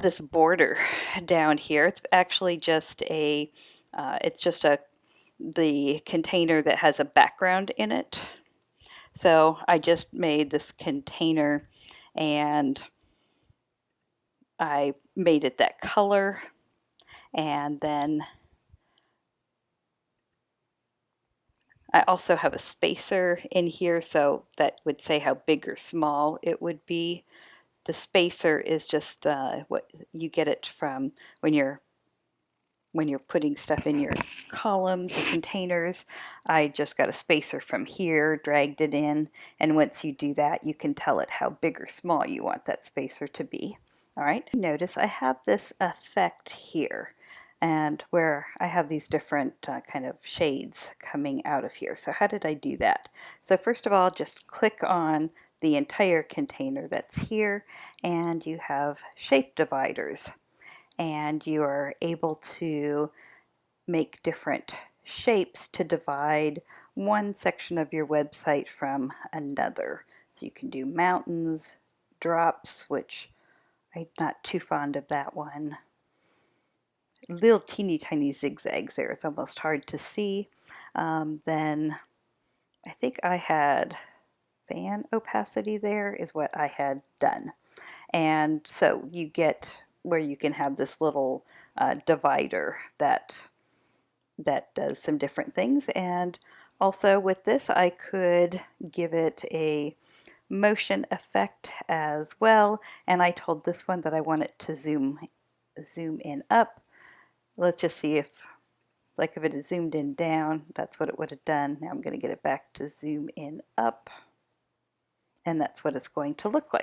this border down here. It's actually just a, the container that has a background in it. So I just made this container and I made it that color, and then I also have a spacer in here, so that would say how big or small it would be. The spacer is just what you get it from when you're putting stuff in your columns or containers. I just got a spacer from here, dragged it in, and once you do that, you can tell it how big or small you want that spacer to be. All right, notice I have this effect here, and where I have these different kind of shades coming out of here. So how did I do that? So first of all, just click on the entire container that's here, and you have shape dividers, and you are able to make different shapes to divide one section of your website from another. So you can do mountains, drops, which I'm not too fond of that one. Little teeny tiny zigzags there. It's almost hard to see. Then I think I had fan opacity there is what I had done. And so you get where you can have this little divider that does some different things. And also with this, I could give it a motion effect as well. And I told this one that I want it to zoom in up. Let's just see if it had zoomed in down, that's what it would have done. Now I'm going to get it back to zoom in up, and that's what it's going to look like.